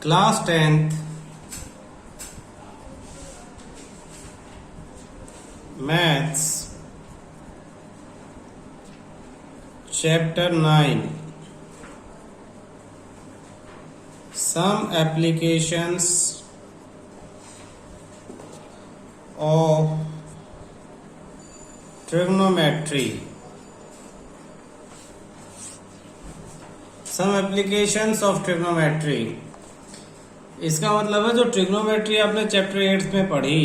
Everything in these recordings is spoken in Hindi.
Class 10th maths chapter 9 some applications of trigonometry. Some applications of trigonometry, इसका मतलब है जो ट्रिग्नोमेट्री आपने चैप्टर 8 में पढ़ी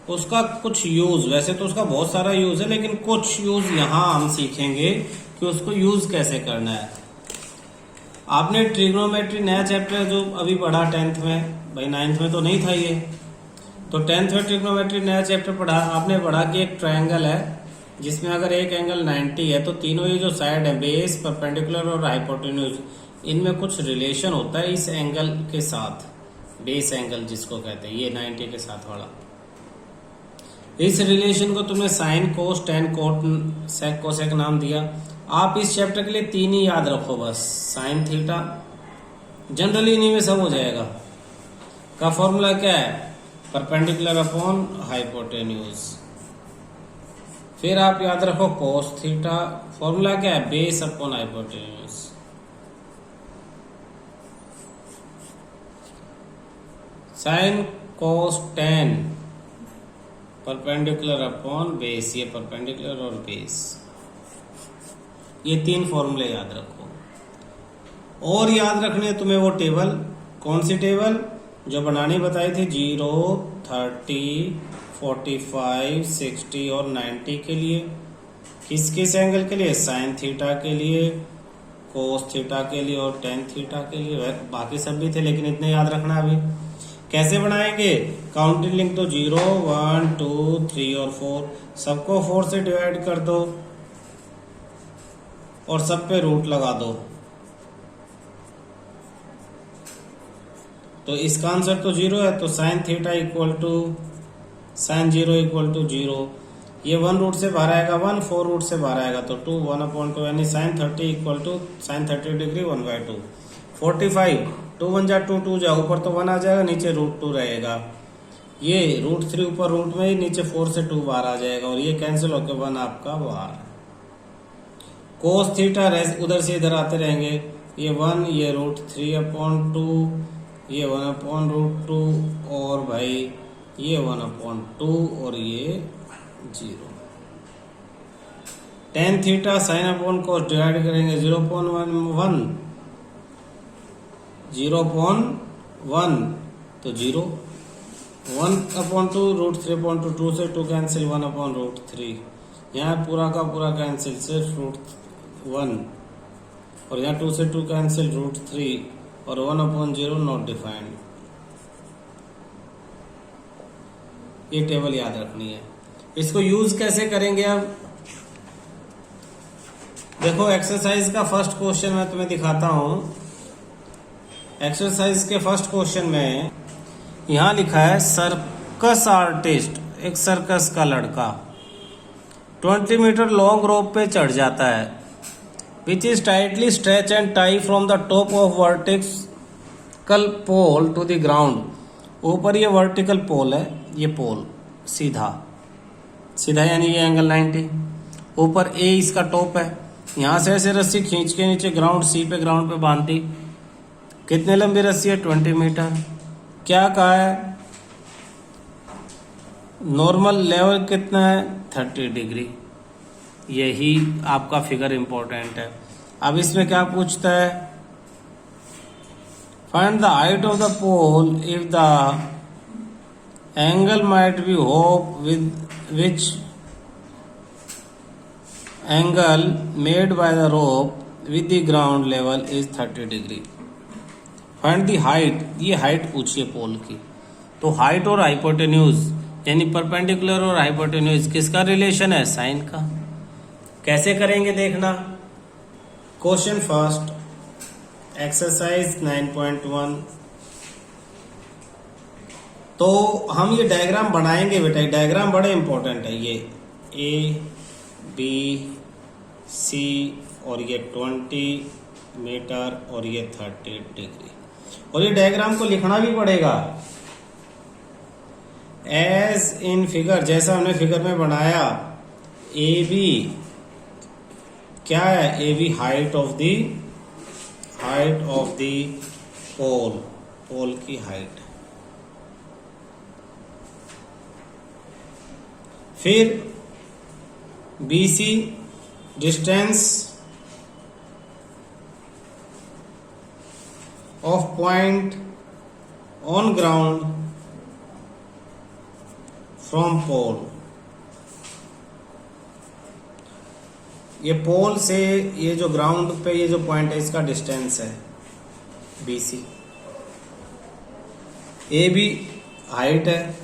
उसका कुछ यूज, वैसे तो उसका बहुत सारा यूज है लेकिन कुछ यूज यहाँ हम सीखेंगे कि उसको यूज कैसे करना है। आपने ट्रिग्नोमेट्री नया चैप्टर जो अभी पढ़ा 10th में, भाई 9th में तो नहीं था ये, तो 10th में ट्रिग्नोमेट्री नया चैप्टर पढ़ा। आपने पढ़ा कि एक ट्रायंगल है जिसमें अगर एक एंगल 90 है तो तीनों ये जो साइड है, बेस, परपेंडिकुलर और हाइपोटेन्यूज, इनमें कुछ रिलेशन होता है इस एंगल के साथ, बेस एंगल जिसको कहते हैं, ये 90 के साथ वाला। इस रिलेशन को तुमने साइन, कोस, टेन, कोट, सेक, कोसेक नाम दिया। आप इस चैप्टर के लिए तीन ही याद रखो बस, साइन, थीटा, जनरली इन्हीं में सब हो जाएगा। का फॉर्मूला क्या है? Perpendicular upon hypotenuse. फिर आप याद रखो कोस थीटा, फॉर्मूला क्या है? Base upon hypotenuse. साइन, कोस, टेन, परपेंडिकुलर अपॉन बेस, ये परपेंडिकुलर और बेस, ये तीन फॉर्मूले याद रखो। और याद रखने तुम्हें वो टेबल, कौन सी टेबल? जो बनानी बताई थी, 0, 30, 45, 60 और 90 के लिए। किस किस एंगल के लिए? साइन थीटा के लिए, कोस थीटा के लिए और टेन थीटा के लिए। बाकी सब भी थे लेकिन इतने याद रखना। अभी कैसे बनाएंगे? काउंटिंग लिंक तो 0, 1, 2, 3 और 4, सबको 4 से डिवाइड कर दो और सब पे रूट लगा दो। तो इसका आंसर तो 0 है, तो sine theta equal to sine 0 equal to 0। ये 1 रूट से बाहर आएगा 1, 4 रूट से बाहर आएगा तो 2, 1/2, यानी sine 30 equal to sine 30 degree 1/2। 45, 2 1 जा 2, 2 जा, ऊपर तो 1 आ जाएगा, नीचे √2 रहेगा। ये √3 ऊपर रूट में ही, नीचे 4 से 2 बाहर आ जाएगा और ये कैंसिल होकर 1 आपका बाहर। कोस थीटा उधर से इधर आते रहेंगे, ये 1, ये √3/2, ये 1/√2 और भाई ये 1/2 और ये 0। टेन थीटा साइन अपॉन कोस डिवाइड करेंगे 0.1, 0.1 तो 0, 1/2 √3/2, 2 से 2 कैंसिल, 1/√3। यहाँ पूरा का पूरा कैंसिल, सिर्फ √1 और यहाँ 2 से 2 कैंसिल, √3 और 1/0 नॉट डिफाइंड। ये टेबल याद रखनी है। इसको यूज कैसे करेंगे? अब देखो एक्सरसाइज का फर्स्ट क्वेश्चन मैं तुम्हें दिखाता हूं। एक्सरसाइज के फर्स्ट क्वेश्चन में यहां लिखा है सर्कस आर्टिस्ट, एक सर्कस का लड़का 20 मीटर लॉन्ग रोप पे चढ़ जाता है, which is tightly stretch and tie from the top of vertical pole to the ground. ऊपर ये वर्टिकल पोल है, ये पोल सीधा सीधा यानी ये एंगल 90, ऊपर ए इसका टॉप है। यहां से ऐसे रस्सी खींच के नीचे ग्राउंड सी पे, ग्राउंड पे बांध दी। कितने लंबी रस्सी है? 20 मीटर। क्या कहा है? नॉर्मल लेवल कितना है? 30 डिग्री। यही आपका फिगर इंपॉर्टेंट है। अब इसमें क्या पूछता है? Find the height of the pole if the angle might be hope with which angle made by the rope with the ground level is 30 degree. Find the height, ये हाइट पूछिए पोल की। तो हाइट और हाइपोटेन्यूज यानी परपेंडिकुलर और हाइपोटेन्यूज किसका रिलेशन है? साइन का। कैसे करेंगे देखना। Question first, exercise 9.1। तो हम ये डायग्राम बनाएंगे बेटा, डायग्राम बड़े इंपॉर्टेंट है। ये ए, बी, सी और ये 20 मीटर और ये 30 डिग्री। और ये डायग्राम को लिखना भी पड़ेगा एज इन फिगर, जैसा हमने फिगर में बनाया। ए बी क्या है, A B height of the pole की हाइट। फिर B C distance of point on ground from pole. ये पोल से ये जो ग्राउंड पे ये जो पॉइंट है इसका डिस्टेंस है B C. A B height है,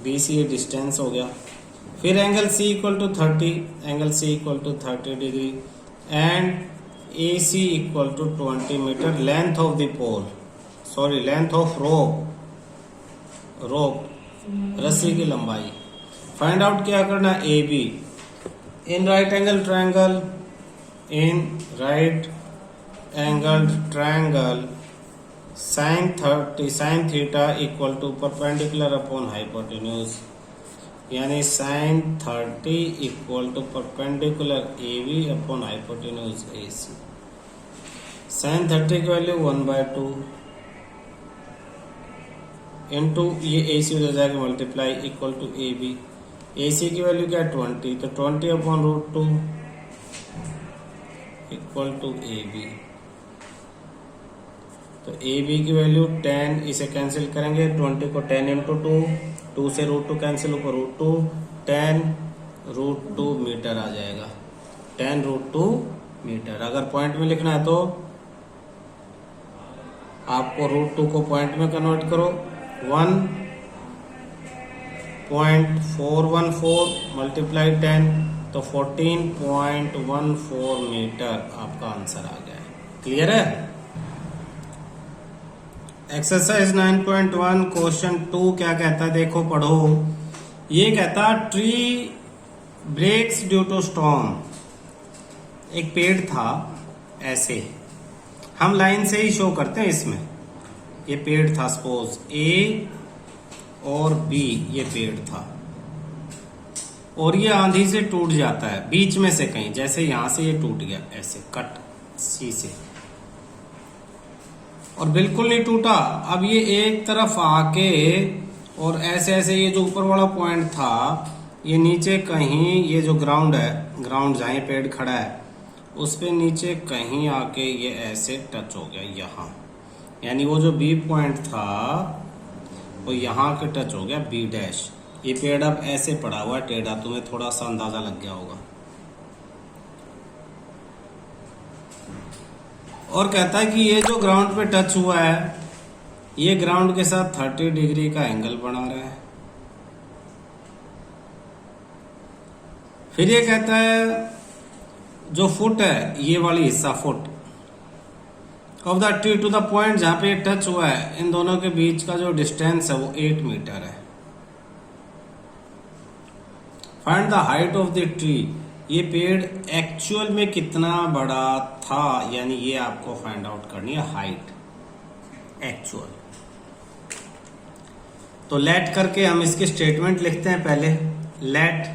बी सी ये डिस्टेंस हो गया। फिर angle C equal to 30, angle C equal to 30 degree and A C equal to 20 metre. Length of the pole, sorry length of rope रस्सी की लंबाई। फाइंड आउट क्या करना, A B in right angle triangle sin theta equal to perpendicular upon hypotenuse, यानी sin 30 equal to perpendicular A B upon hypotenuse A C. sin 30 की वैल्यू 1/2 इंटू ये ए सी हो जाएगा multiply equal to A B. A C की वैल्यू क्या है 20, तो 20 upon √2 equal to A B. तो ए बी की वैल्यू 10, इसे कैंसिल करेंगे 20 को 10 इंटू 2 से √2 कैंसिल ऊपर √2, 10 √2 मीटर आ जाएगा, 10 √2 मीटर। अगर पॉइंट में लिखना है तो आपको √2 को पॉइंट में कन्वर्ट करो, 1.414 मल्टीप्लाई 10 तो 14.14 मीटर आपका आंसर आ गया है। क्लियर है। एक्सरसाइज 9.1 क्वेश्चन 2 क्या कहता है, देखो पढ़ो। ये कहता tree breaks due to storm. एक पेड़ था ऐसे, हम लाइन से ही शो करते हैं इसमें। ये पेड़ था, सपोज ए और बी ये पेड़ था, और ये आंधी से टूट जाता है बीच में से कहीं, जैसे यहां से ये टूट गया ऐसे कट सी से, और बिल्कुल नहीं टूटा। अब ये एक तरफ आके और ऐसे ऐसे ये जो ऊपर वाला पॉइंट था ये नीचे कहीं, ये जो ग्राउंड है, ग्राउंड जहां पेड़ खड़ा है उस पे नीचे कहीं आके ये ऐसे टच हो गया यहाँ, यानी वो जो बी पॉइंट था वो यहाँ के टच हो गया बी डैश। ये पेड़ अब ऐसे पड़ा हुआ है टेढ़ा, तुम्हें थोड़ा सा अंदाजा लग गया होगा। और कहता है कि ये जो ग्राउंड पे टच हुआ है ये ग्राउंड के साथ 30 डिग्री का एंगल बना रहा है। फिर ये कहता है जो फुट है, ये वाली हिस्सा foot of the tree to the point जहां पे टच हुआ है, इन दोनों के बीच का जो डिस्टेंस है वो 8 मीटर है। Find the height of the tree. ये पेड़ एक्चुअल में कितना बड़ा था, यानी ये आपको फाइंड आउट करनी है हाइट एक्चुअल। तो लेट करके हम इसकी स्टेटमेंट लिखते हैं पहले। लेट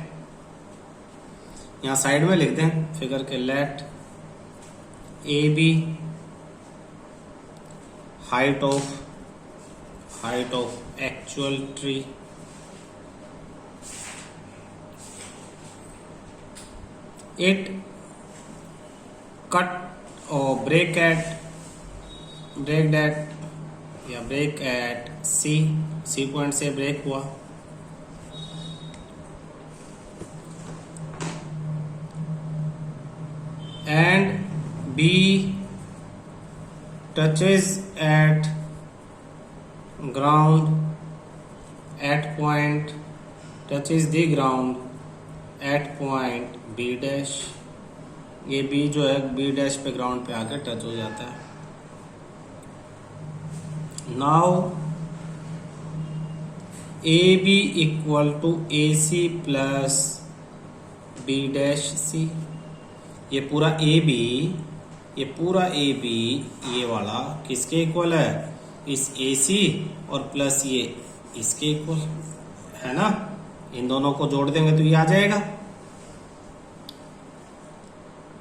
यहां साइड में लिखते हैं फिगर के, let A B height of actual tree it cut or break at C point से ब्रेक हुआ, and B touches at ground at point, touches the ground at point B dash. ये B जो है B डैश पे ग्राउंड पे आकर टच हो जाता है। Now A B equal to A C plus B dash C. ये पूरा ए बी ये पूरा ए बी ये वाला किसके इक्वल है, इस ए सी और प्लस ये इसके इक्वल है ना। इन दोनों को जोड़ देंगे तो ये आ जाएगा।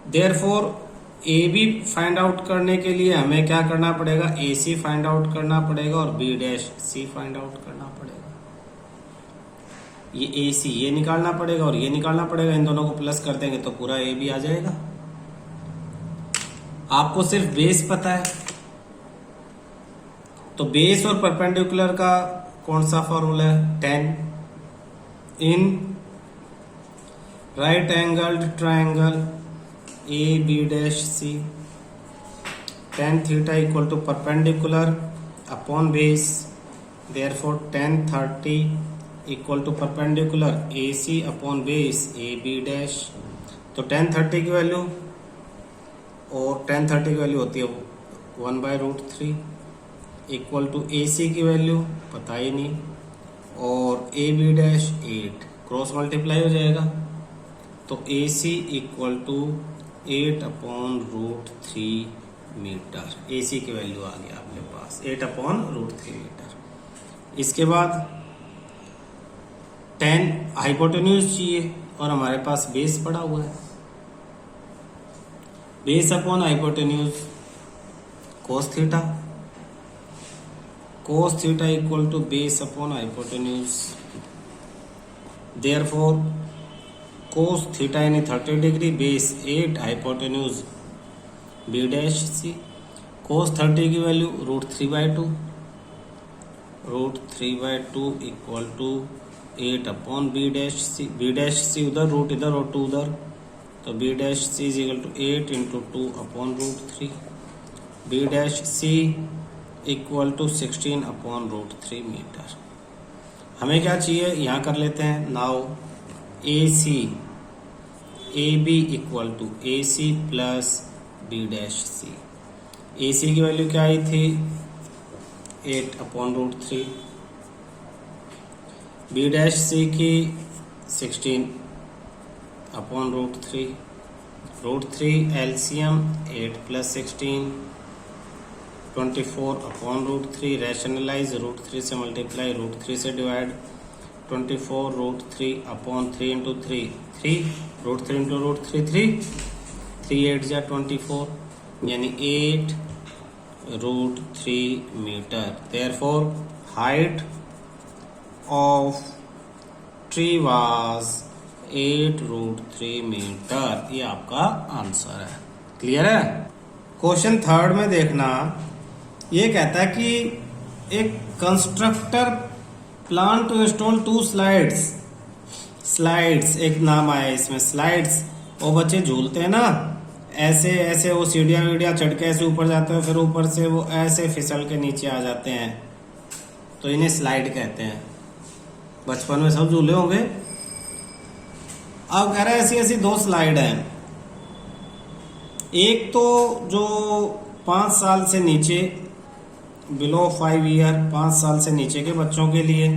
Therefore A B find out करने के लिए हमें क्या करना पड़ेगा, ए सी फाइंड आउट करना पड़ेगा और बी डैश सी फाइंड आउट करना पड़ेगा। ये ए सी ये निकालना पड़ेगा और ये निकालना पड़ेगा, इन दोनों को प्लस कर देंगे तो पूरा ए बी आ जाएगा। आपको सिर्फ बेस पता है तो बेस और परपेंडिकुलर का कौन सा फॉर्मूला है, 10 in right angled triangle A B dash C tan theta equal to perpendicular upon base, therefore tan 30 equal to perpendicular A C upon base A B dash. तो tan 30 की वैल्यू और tan 30 की वैल्यू होती है 1/√3 इक्वल टू ए सी की वैल्यू पता ही नहीं और A B dash 8 cross multiply हो जाएगा तो A C equal to 8/√3 metre. A C की वैल्यू आ गया आपके पास 8/√3 मीटर। इसके बाद 10 हाइपोटेन्यूज चाहिए और हमारे पास बेस पड़ा हुआ है, base upon hypotenuse cos theta, cos theta equal to base upon hypotenuse, therefore cos theta यानी 30 degree base 8 hypotenuse B dash C. cos 30 की value √3/2, √3/2 equal to 8 B dash C. B dash C उधर रूट इधर और 2 उधर तो B dash C is equal to 8 × 2/√3। B dash C equal to 16/√3 metre. हमें क्या चाहिए यहाँ कर लेते हैं। Now A C A B equal to A C plus B dash C. A C की वैल्यू क्या आई थी 8/√3, बी डैश सी की 16/√3, √3 एलसीएम 8 + 16 24/√3 रैशनलाइज √3 से मल्टीप्लाई √3 से डिवाइड 24 √3/3 × 3 3 √3 × √3 3 3 8 जा 24 यानी 8√3 metre. Therefore height of tree was 8√3 metre. ये आपका आंसर है। क्लियर है। क्वेश्चन 3 में देखना, ये कहता है कि एक constructor plan to install 2 slides एक नाम आया इसमें स्लाइड्स। वो बच्चे झूलते हैं ना ऐसे ऐसे, वो सीढ़ियां वीडियां चढ़ के ऐसे ऊपर जाते हैं, फिर ऊपर से वो ऐसे फिसल के नीचे आ जाते हैं, तो इन्हें स्लाइड कहते हैं। बचपन में सब झूले होंगे। अब कह रहा है ऐसी ऐसी 2 स्लाइड हैं। एक तो जो 5 साल से नीचे बिलो 5 ईयर 5 साल से नीचे के बच्चों के लिए,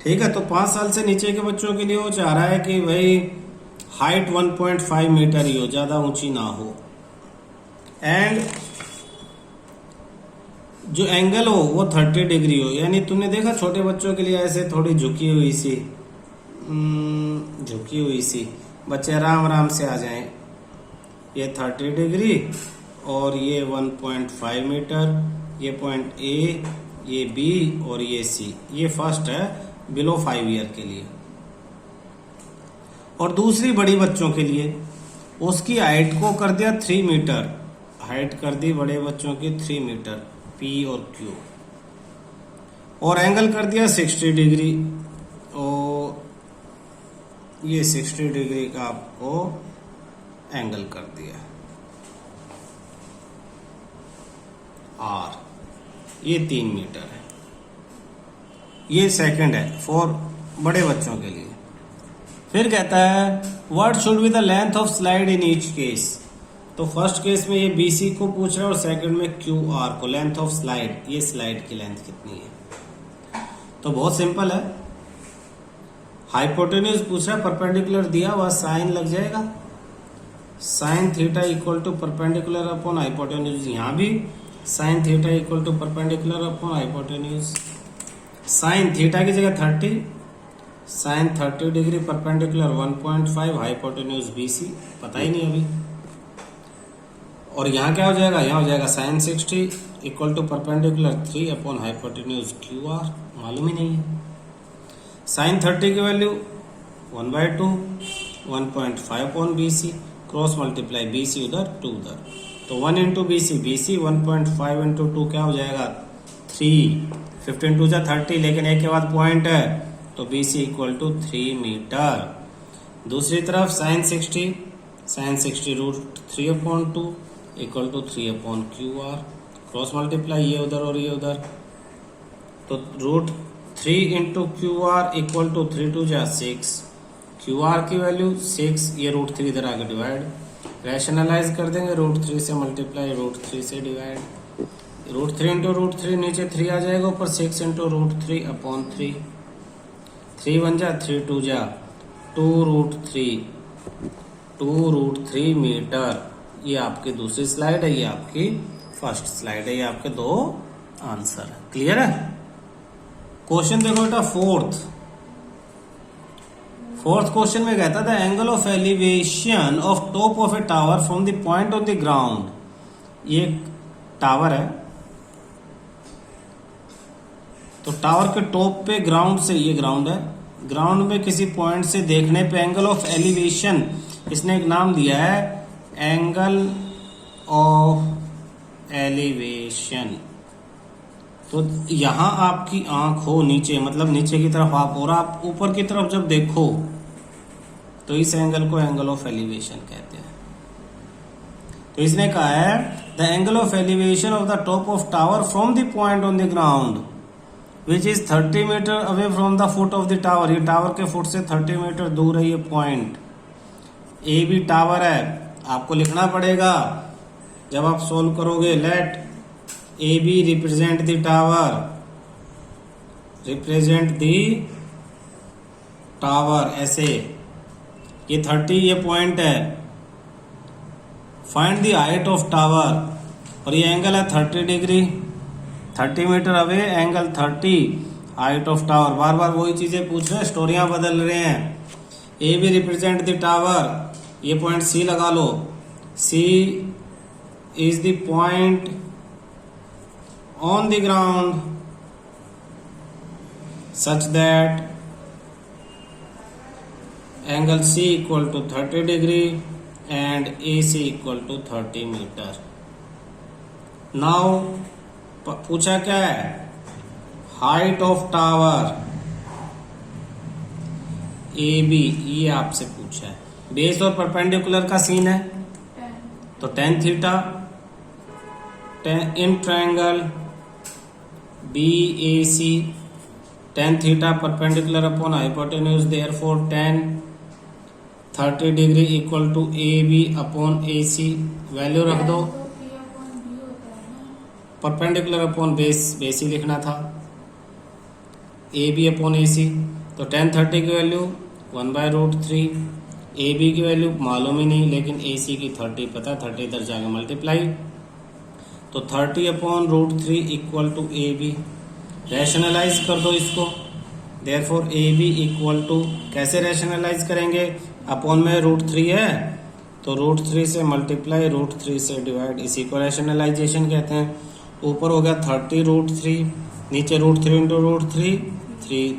ठीक है। तो 5 साल से नीचे के बच्चों के लिए वो चाह रहा है कि भाई हाइट 1.5 मीटर ही हो, ज्यादा ऊंची ना हो, एंड जो एंगल हो वो 30 डिग्री हो। यानी तुमने देखा छोटे बच्चों के लिए ऐसे थोड़ी झुकी हुई सी बच्चे आराम आराम से आ जाएं। ये 30 डिग्री और ये 1.5 मीटर, ये पॉइंट ए, ये बी और ये सी। ये फर्स्ट है बिलो 5 ईयर के लिए। और दूसरी बड़ी बच्चों के लिए उसकी हाइट को कर दिया 3 मीटर, हाइट कर दी बड़े बच्चों की 3 मीटर पी और क्यू, और एंगल कर दिया 60 डिग्री। और ये 60 डिग्री का आपको एंगल कर दिया आर, ये 3 मीटर है। ये सेकंड है फॉर बड़े बच्चों के लिए। फिर कहता है what should be the length of slide in each case. तो फर्स्ट केस में ये BC को पूछ रहा है और सेकंड में QR को, लेंथ ऑफ स्लाइड, ये स्लाइड की लेंथ कितनी है। तो बहुत सिंपल है। हाइपोटेन्यूज पूछ रहा है, परपेंडिकुलर दिया हुआ साइन लग जाएगा। Sine theta equal to perpendicular upon hypotenuse, यहाँ भी sine theta equal to perpendicular upon hypotenuse. Sine theta की जगह 30, sine 30 degree perpendicular 1.5 hypotenuse BC, पता ही नहीं अभी। और यहाँ क्या हो जाएगा, यहाँ हो जाएगा sine 60 equal to perpendicular 3 upon hypotenuse QR, मालूम ही नहीं है। साइन 30 की value 1/2, 1.5 upon BC, cross multiply BC उधर 2 उधर, तो 1 इंटू BC, 1.5 इंटू 2 क्या हो जाएगा 3, 15 2 जा 30, लेकिन एक के बाद पॉइंट है तो BC इक्वल टू 3 मीटर। दूसरी तरफ sine 60 √3 upon 2 equal to 3 upon QR, cross multiply ये उधर और ये उधर, तो √3 इंटू QR इक्वल टू 3 2 जा 6, QR की वैल्यू 6, ये √3 इधर आगे डिवाइड, रैशनलाइज कर देंगे, √3 से मल्टीप्लाई, √3 से डिवाइड, √3 इंटू √3 नीचे 3 आ जाएगा, ऊपर 6 इंटू √3 अपॉन 3, 3 1 जा 3 2 जा 2√3 मीटर। ये आपकी दूसरी स्लाइड है, ये आपकी फर्स्ट स्लाइड है, ये आपके 2 आंसर है। क्लियर है? क्वेश्चन देखो बेटा फोर्थ क्वेश्चन में कहता था angle of elevation of top of A tower from the point of the ground. ये टावर है, तो टावर के टॉप पे ग्राउंड से, ये ग्राउंड है, ग्राउंड में किसी पॉइंट से देखने पे एंगल ऑफ एलिवेशन, इसने एक नाम दिया है एंगल ऑफ एलिवेशन। तो यहां आपकी आंख हो नीचे, मतलब नीचे की तरफ आप, और आप ऊपर की तरफ जब देखो तो इस एंगल को एंगल ऑफ एलिवेशन कहते हैं। तो इसने कहा है the angle of elevation of the top of tower from the point on the ground which is 30 metre away from the foot of the tower. ये टावर के फुट से 30 मीटर दूर है ये पॉइंट। ए बी टावर है, आपको लिखना पड़ेगा जब आप सोल्व करोगे, let A B represent the tower, represent the tower, ऐसे ये 30 ये पॉइंट है, find the height of tower, और ये एंगल है 30 degree, 30 metre away, angle 30, height of tower. बार बार वही चीजें पूछ रहे हैं, स्टोरियां बदल रहे हैं। A B represent the tower, ये पॉइंट C लगा लो, C is the point on the ground such that angle C equal to 30 degree and AC equal to 30 metre. Now पूछा क्या है, हाइट ऑफ टावर AB, ये आपसे पूछा है। बेस और परपेंडिकुलर का सीन है, तो tan theta in triangle BAC, tan theta perpendicular upon hypotenuse, therefore tan 30 degree equal to AB upon AC। Value रख दो, परपेंडिकुलर अपॉन बेस ही लिखना था, AB अपॉन AC। तो tan 30 की वैल्यू 1/√3, AB की वैल्यू मालूम ही नहीं, लेकिन AC की 30 पता, 30 इधर जाके मल्टीप्लाई, तो 30 upon √3 equal to AB। Rationalise कर दो इसको, देयरफॉर AB इक्वल टू, कैसे रैशनलाइज करेंगे, अपॉन में √3 है तो √3 से मल्टीप्लाई, √3 से डिवाइड, इसी को रैशनलाइजेशन कहते हैं। ऊपर हो गया 30 √3, नीचे √3 इंटू √3,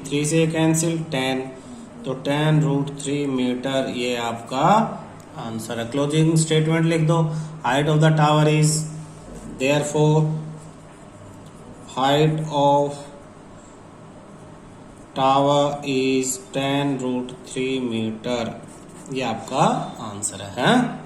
3 से कैंसिल, 10, तो tan √3 मीटर, ये आपका आंसर है। क्लोजिंग स्टेटमेंट लिख दो, height of the tower is, therefore height of tower is tan √3 metre, ये आपका आंसर है।